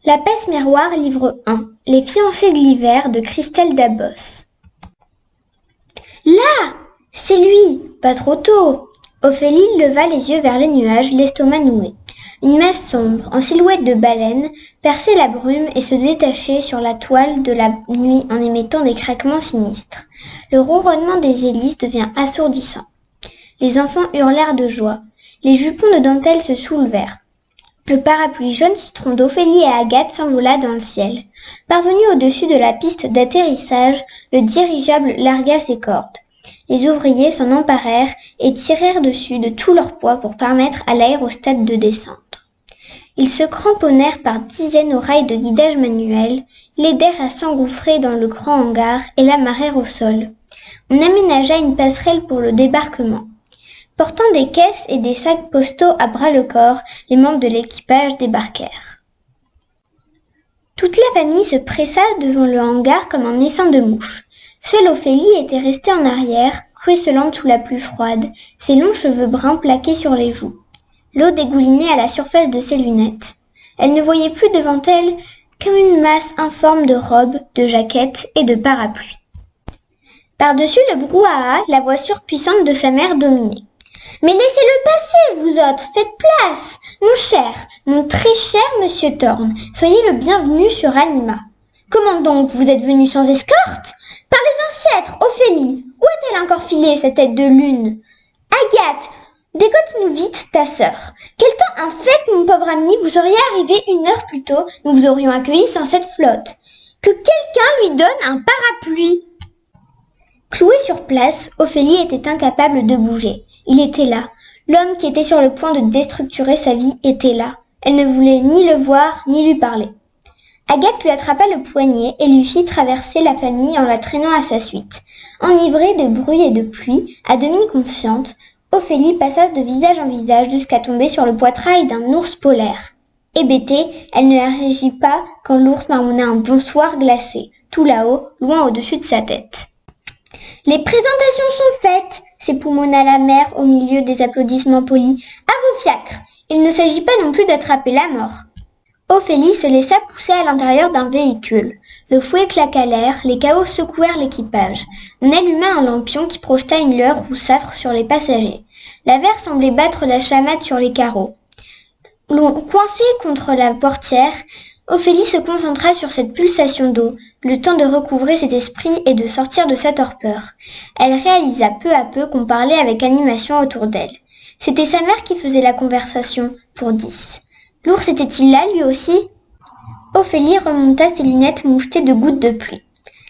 La Passe-Miroir, livre 1. Les fiancés de l'hiver de Christelle Dabos. Là! C'est lui! Pas trop tôt! Ophélie leva les yeux vers les nuages, l'estomac noué. Une masse sombre, en silhouette de baleine, perçait la brume et se détachait sur la toile de la nuit en émettant des craquements sinistres. Le ronronnement des hélices devient assourdissant. Les enfants hurlèrent de joie. Les jupons de dentelle se soulevèrent. Le parapluie jaune citron d'Ophélie et Agathe s'envola dans le ciel. Parvenu au-dessus de la piste d'atterrissage, le dirigeable largua ses cordes. Les ouvriers s'en emparèrent et tirèrent dessus de tout leur poids pour permettre à l'aérostat de descendre. Ils se cramponnèrent par dizaines aux rails de guidage manuel, l'aidèrent à s'engouffrer dans le grand hangar et l'amarrèrent au sol. On aménagea une passerelle pour le débarquement. Portant des caisses et des sacs postaux à bras-le-corps, les membres de l'équipage débarquèrent. Toute la famille se pressa devant le hangar comme un essaim de mouches. Seule Ophélie était restée en arrière, ruisselante sous la pluie froide, ses longs cheveux bruns plaqués sur les joues. L'eau dégoulinait à la surface de ses lunettes. Elle ne voyait plus devant elle qu'une masse informe de robes, de jaquettes et de parapluies. Par-dessus le brouhaha, la voix surpuissante de sa mère dominait. « Mais laissez-le passer, vous autres, faites place! Mon cher, mon très cher monsieur Thorne, soyez le bienvenu sur Anima. Comment donc, vous êtes venu sans escorte? Par les ancêtres, Ophélie, où a-t-elle encore filé sa tête de lune? Agathe, dégote-nous vite ta sœur. Quel temps infect, mon pauvre ami, vous seriez arrivé 1 heure plus tôt, nous vous aurions accueilli sans cette flotte. Que quelqu'un lui donne un parapluie. Clouée sur place, Ophélie était incapable de bouger. Il était là. L'homme qui était sur le point de déstructurer sa vie était là. Elle ne voulait ni le voir, ni lui parler. Agathe lui attrapa le poignet et lui fit traverser la famille en la traînant à sa suite. Enivrée de bruit et de pluie, à demi consciente, Ophélie passa de visage en visage jusqu'à tomber sur le poitrail d'un ours polaire. Hébétée, elle ne réagit pas quand l'ours marmonna un bonsoir glacé, tout là-haut, loin au-dessus de sa tête. « Les présentations sont faites !» s'époumonna la mère au milieu des applaudissements polis. « À vos fiacres! Il ne s'agit pas non plus d'attraper la mort !» Ophélie se laissa pousser à l'intérieur d'un véhicule. Le fouet claqua l'air, les cahots secouèrent l'équipage. On alluma un lampion qui projeta une lueur roussâtre sur les passagers. L'aver semblait battre la chamade sur les carreaux. Coincée contre la portière, Ophélie se concentra sur cette pulsation d'eau, le temps de recouvrer cet esprit et de sortir de sa torpeur. Elle réalisa peu à peu qu'on parlait avec animation autour d'elle. C'était sa mère qui faisait la conversation, pour 10. L'ours était-il là, lui aussi? Ophélie remonta ses lunettes mouchetées de gouttes de pluie.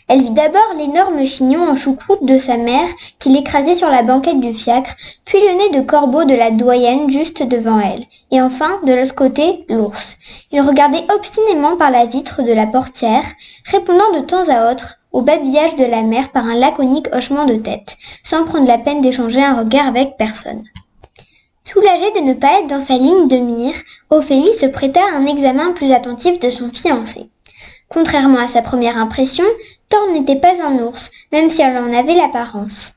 Elle vit d'abord l'énorme chignon en choucroute de sa mère qui l'écrasait sur la banquette du fiacre, puis le nez de corbeau de la doyenne juste devant elle, et enfin, de l'autre côté, l'ours. Il regardait obstinément par la vitre de la portière, répondant de temps à autre au babillage de la mère par un laconique hochement de tête, sans prendre la peine d'échanger un regard avec personne. Soulagée de ne pas être dans sa ligne de mire, Ophélie se prêta à un examen plus attentif de son fiancé. Contrairement à sa première impression, Thorne n'était pas un ours, même si elle en avait l'apparence.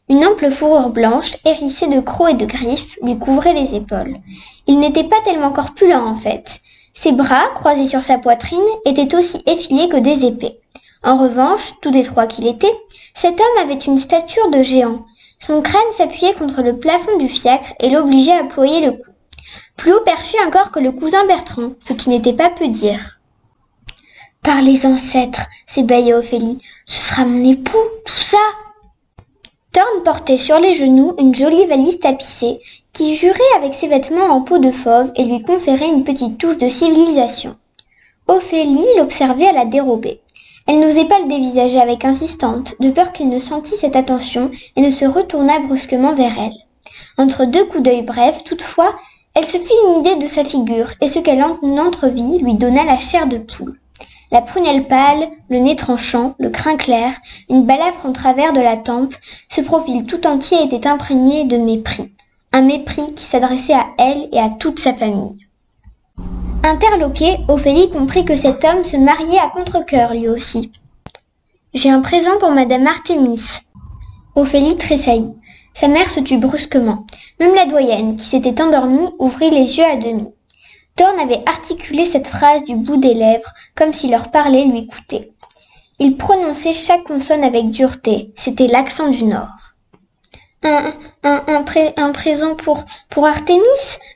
Une ample fourrure blanche, hérissée de crocs et de griffes, lui couvrait les épaules. Il n'était pas tellement corpulent en fait. Ses bras, croisés sur sa poitrine, étaient aussi effilés que des épées. En revanche, tout étroit qu'il était, cet homme avait une stature de géant. Son crâne s'appuyait contre le plafond du fiacre et l'obligeait à ployer le cou. Plus haut perché encore que le cousin Bertrand, ce qui n'était pas peu dire. « Par les ancêtres, s'ébahia Ophélie, ce sera mon époux, tout ça !» Thorne portait sur les genoux une jolie valise tapissée qui jurait avec ses vêtements en peau de fauve et lui conférait une petite touche de civilisation. Ophélie l'observait à la dérobée. Elle n'osait pas le dévisager avec insistance, de peur qu'il ne sentît cette attention et ne se retourna brusquement vers elle. Entre 2 coups d'œil brefs, toutefois, elle se fit une idée de sa figure et ce qu'elle en entrevit lui donna la chair de poule. La prunelle pâle, le nez tranchant, le crin clair, une balafre en travers de la tempe, ce profil tout entier était imprégné de mépris. Un mépris qui s'adressait à elle et à toute sa famille. Interloquée, Ophélie comprit que cet homme se mariait à contre-cœur lui aussi. « J'ai un présent pour madame Artémis. » Ophélie tressaillit. Sa mère se tut brusquement. Même la doyenne, qui s'était endormie, ouvrit les yeux à demi. Thorn avait articulé cette phrase du bout des lèvres, comme si leur parler lui coûtait. Il prononçait chaque consonne avec dureté, c'était l'accent du Nord. Un présent pour Artémis,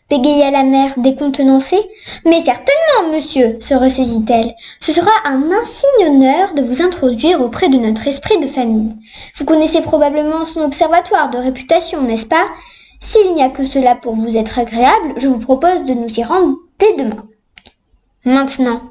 bégaya la mère décontenancée. Mais certainement, monsieur, se ressaisit-elle. Ce sera un insigne honneur de vous introduire auprès de notre esprit de famille. Vous connaissez probablement son observatoire de réputation, n'est-ce pas? S'il n'y a que cela pour vous être agréable, je vous propose de nous y rendre dès demain. Maintenant,